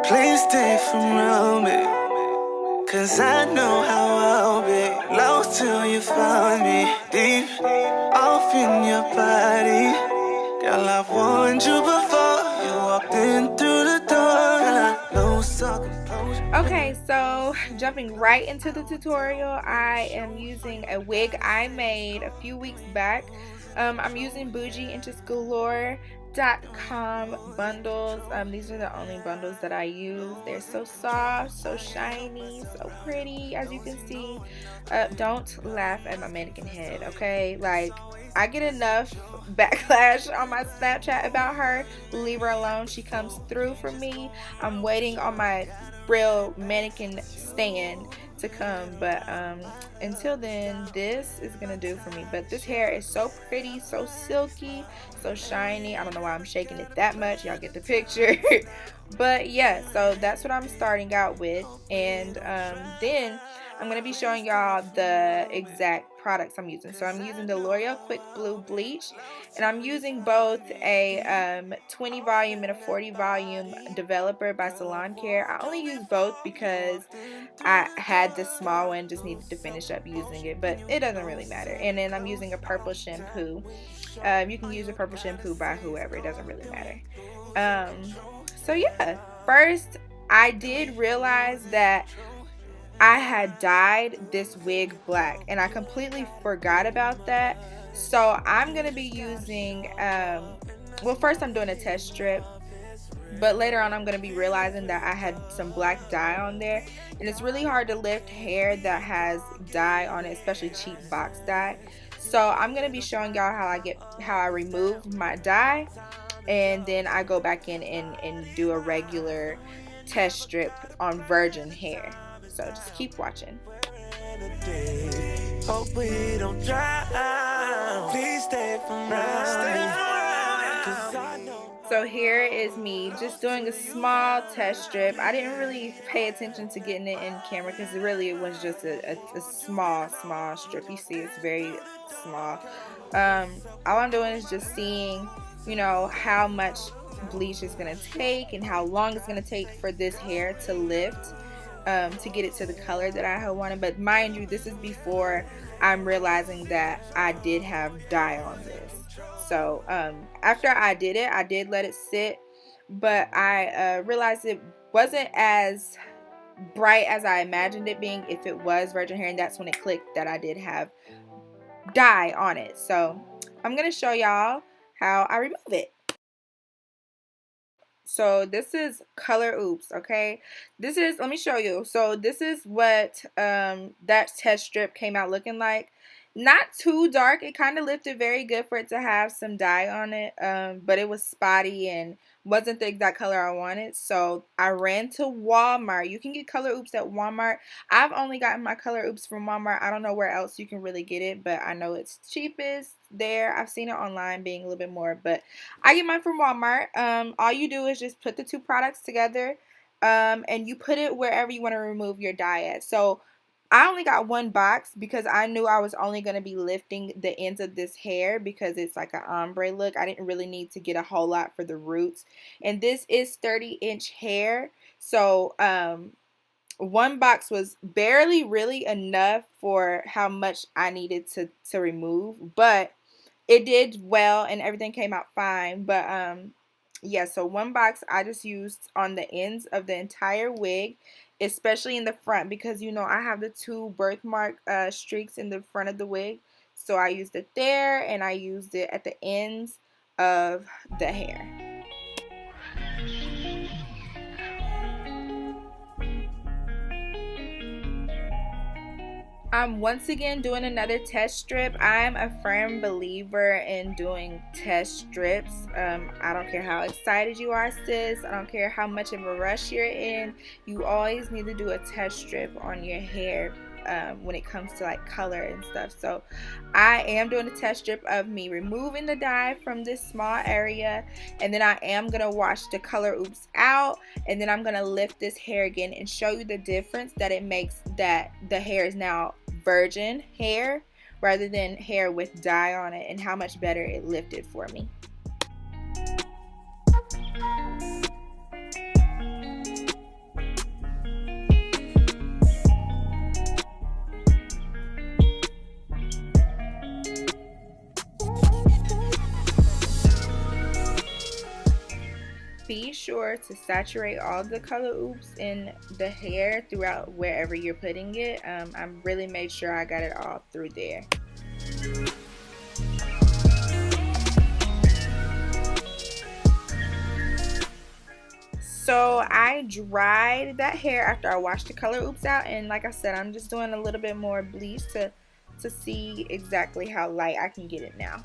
Please stay from around me, cause I know how I'll be lost till you find me deep off in your body. Girl, I warned you before you walked in through the door, and I know so composure. Okay, so jumping right into the tutorial, I am using a wig I made a few weeks back. I'm using bougieInchesGalore.com bundles. These are the only bundles that I use. They're so soft, so shiny, so pretty, as you can see. Don't laugh at my mannequin head, okay? Like, I get enough backlash on my Snapchat about her. Leave her alone. She comes through for me. I'm waiting on my real mannequin stand to come, but until then, this is gonna do for me. But this hair is so pretty, so silky, so shiny. I don't know why I'm shaking it that much. Y'all get the picture. But yeah, so that's what I'm starting out with, and then I'm going to be showing y'all the exact products I'm using. So I'm using the L'Oreal Quick Blue Bleach, and I'm using both a 20 volume and a 40 volume developer by Salon Care. I only use both because I had this small one, just needed to finish up using it, but it doesn't really matter. And then I'm using a purple shampoo. You can use a purple shampoo by whoever, it doesn't really matter. So yeah, first I did realize that I had dyed this wig black, and I completely forgot about that. So I'm gonna be using well, first I'm doing a test strip, but later on I'm gonna be realizing that I had some black dye on there, and it's really hard to lift hair that has dye on it, especially cheap box dye. So I'm gonna be showing y'all how I remove my dye, and then I go back in and do a regular test strip on virgin hair. So just keep watching. Hope we don't drown. Please stay from around me, 'cause I know. So here is me just doing a small test strip. I didn't really pay attention to getting it in camera because it was just a small strip. You see, it's very small. All I'm doing is just seeing, you know, how much bleach is going to take and how long it's going to take for this hair to lift, to get it to the color that I had wanted. But mind you, this is before I'm realizing that I did have dye on this. So after I did it, I did let it sit, but I realized it wasn't as bright as I imagined it being if it was virgin hair, and that's when it clicked that I did have dye on it. So I'm going to show y'all how I remove it. So this is Color Oops, okay? Let me show you. So this is what that test strip came out looking like. Not too dark. It kind of lifted very good for it to have some dye on it, but it was spotty and wasn't the exact color I wanted. So I ran to Walmart. You can get Color Oops at Walmart. I've only gotten my Color Oops from Walmart. I don't know where else you can really get it, but I know it's cheapest there. I've seen it online being a little bit more, but I get mine from Walmart. All you do is just put the two products together, and you put it wherever you want to remove your dye at. So I only got one box because I knew I was only going to be lifting the ends of this hair because it's like an ombre look. I didn't really need to get a whole lot for the roots. And this is 30-inch hair. So one box was barely really enough for how much I needed to remove. But it did well and everything came out fine. But yeah, so one box I just used on the ends of the entire wig, especially in the front, because you know I have the two birthmark streaks in the front of the wig. So I used it there, and I used it at the ends of the hair. I'm once again doing another test strip. I'm a firm believer in doing test strips. I don't care how excited you are, sis. I don't care how much of a rush you're in. You always need to do a test strip on your hair when it comes to like color and stuff. So I am doing a test strip of me removing the dye from this small area, and then I am going to wash the Color Oops out, and then I'm going to lift this hair again and show you the difference that it makes, that the hair is now virgin hair rather than hair with dye on it, and how much better it lifted for me. be sure to saturate all the color oops in the hair throughout wherever you're putting it. I really made sure I got it all through there. So I dried that hair after I washed the color oops out, and like I said, I'm just doing a little bit more bleach to see exactly how light I can get it now.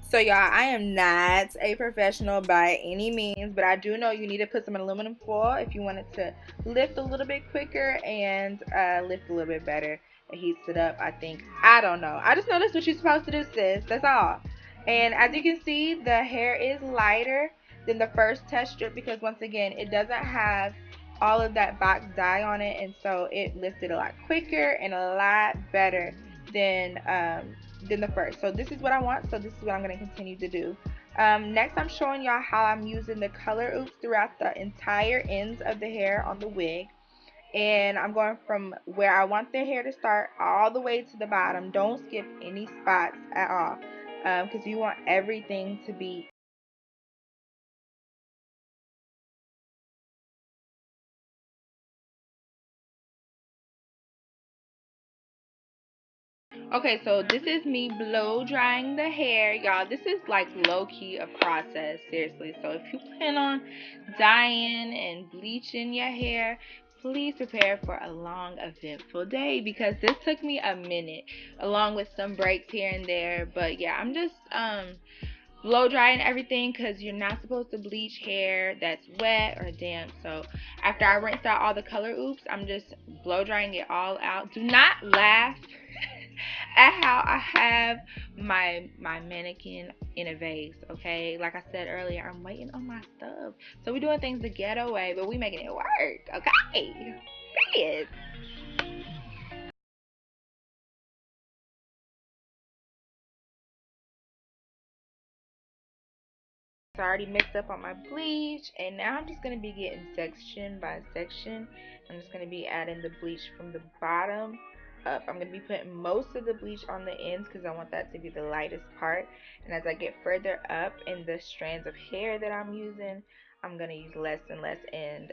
So y'all, I am not a professional by any means, but I do know you need to put some aluminum foil if you want it to lift a little bit quicker and lift a little bit better. It heats it up, I think. I don't know. I just know that's what you're supposed to do, sis. That's all. And as you can see, the hair is lighter than the first test strip because once again, it doesn't have all of that box dye on it, and so it lifted a lot quicker and a lot better than the first. So this is what I want, so this is what I'm going to continue to do. Next, I'm showing y'all how I'm using the color oops throughout the entire ends of the hair on the wig. And I'm going from where I want the hair to start all the way to the bottom. Don't skip any spots at all, because you want everything to be. Okay, so this is me blow drying the hair, y'all. This is like low key a process, seriously. So if you plan on dyeing and bleaching your hair, please prepare for a long, eventful day because this took me a minute, along with some breaks here and there. But yeah, I'm just blow drying everything because you're not supposed to bleach hair that's wet or damp. So after I rinsed out all the color oops, I'm just blow drying it all out. Do not laugh at how I have my mannequin in a vase, okay? Like I said earlier, I'm waiting on my stuff. So we're doing things the ghetto way, but we making it work, okay? Period. So I already mixed up on my bleach, and now I'm just going to be getting section by section. I'm just going to be adding the bleach from the bottom up. I'm going to be putting most of the bleach on the ends because I want that to be the lightest part. And as I get further up in the strands of hair that I'm using, I'm going to use less and less and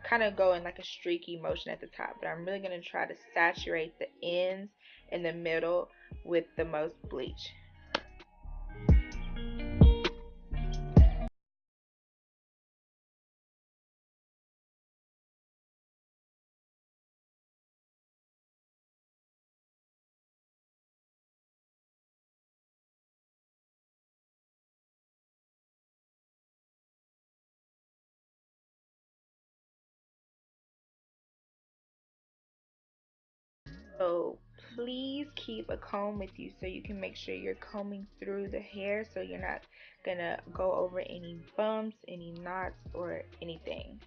kind of go in like a streaky motion at the top. But I'm really going to try to saturate the ends in the middle with the most bleach. So please keep a comb with you so you can make sure you're combing through the hair so you're not gonna go over any bumps, any knots, or anything.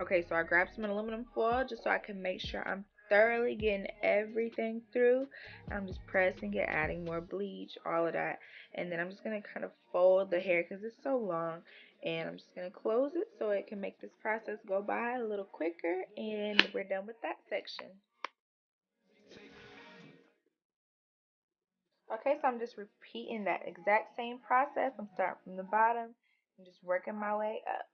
Okay, so I grabbed some aluminum foil just so I can make sure I'm thoroughly getting everything through. I'm just pressing it, adding more bleach, all of that. And then I'm just going to kind of fold the hair because it's so long. And I'm just going to close it so it can make this process go by a little quicker. And we're done with that section. Okay, so I'm just repeating that exact same process. I'm starting from the bottom and just working my way up.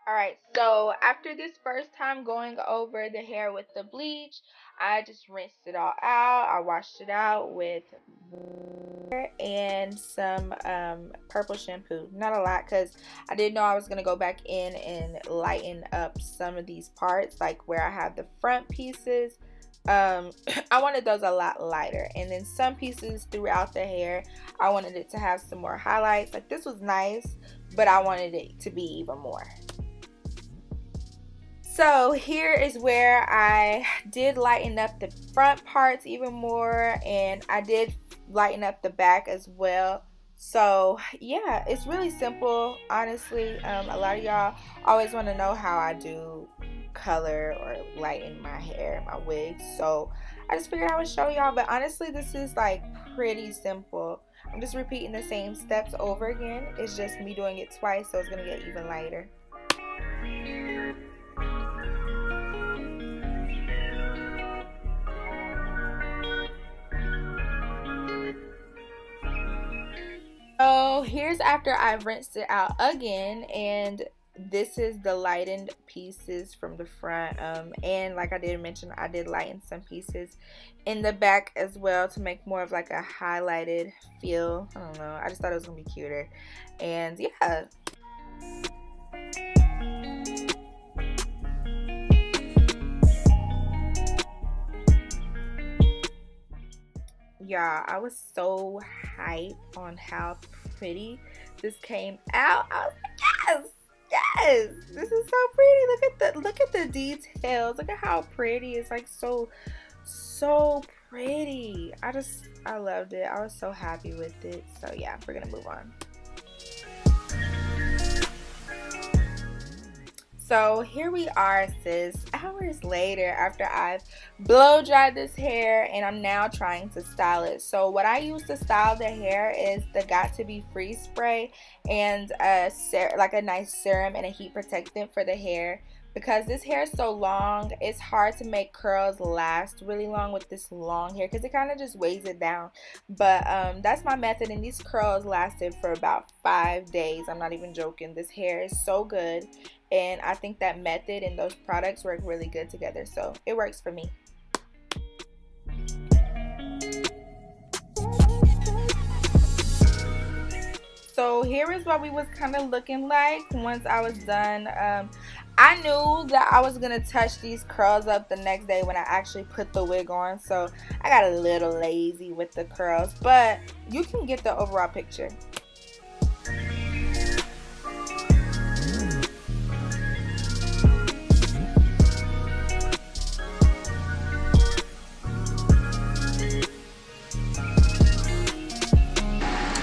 Alright, so after this first time going over the hair with the bleach, I just rinsed it all out. I washed it out with water and some purple shampoo. Not a lot, because I didn't know I was going to go back in and lighten up some of these parts, like where I have the front pieces. I wanted those a lot lighter, and then some pieces throughout the hair I wanted it to have some more highlights. Like this was nice, but I wanted it to be even more. So here is where I did lighten up the front parts even more, and I did lighten up the back as well. So yeah, it's really simple, honestly. A lot of y'all always want to know how I do color or lighten my hair, my wigs. So I just figured I would show y'all, but honestly this is like pretty simple. I'm just repeating the same steps over again. It's just me doing it twice, so it's gonna get even lighter. So here's after I've rinsed it out again, and this is the lightened pieces from the front, and like I did mention, I did lighten some pieces in the back as well to make more of like a highlighted feel. I don't know, I just thought it was gonna be cuter. And yeah, y'all, I was so hyped on how pretty this came out. I was like, yes, this is so pretty. Look at the details. Look at how pretty. It's like so pretty. I loved it. I was so happy with it. So yeah, we're gonna move on. So here we are, sis, hours later after I've blow dried this hair, and I'm now trying to style it. So what I use to style the hair is the Got To Be Free spray and like a nice serum and a heat protectant for the hair. Because this hair is so long, it's hard to make curls last really long with this long hair because it kind of just weighs it down. But that's my method, and these curls lasted for about 5 days. I'm not even joking. This hair is so good, and I think that method and those products work really good together, so it works for me. So here is what we was kind of looking like once I was done. I knew that I was gonna touch these curls up the next day when I actually put the wig on, so I got a little lazy with the curls, but you can get the overall picture.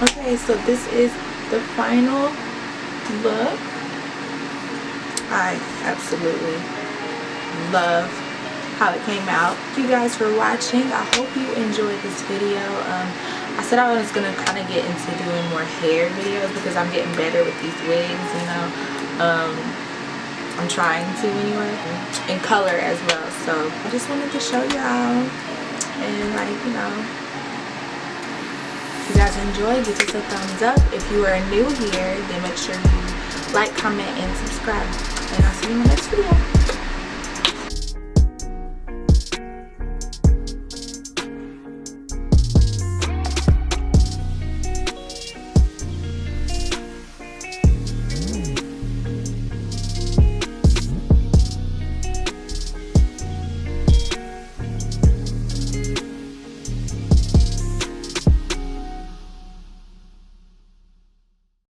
Okay, so this is the final look. I absolutely love how it came out. Thank you guys for watching. I hope you enjoyed this video. I said I was gonna kind of get into doing more hair videos because I'm getting better with these wigs, you know. I'm trying to anyway, and color as well. So I just wanted to show y'all, and like, you know, if you guys enjoyed, give us a thumbs up. If you are new here, then make sure you like, comment, and subscribe. And I'll see you in the next video.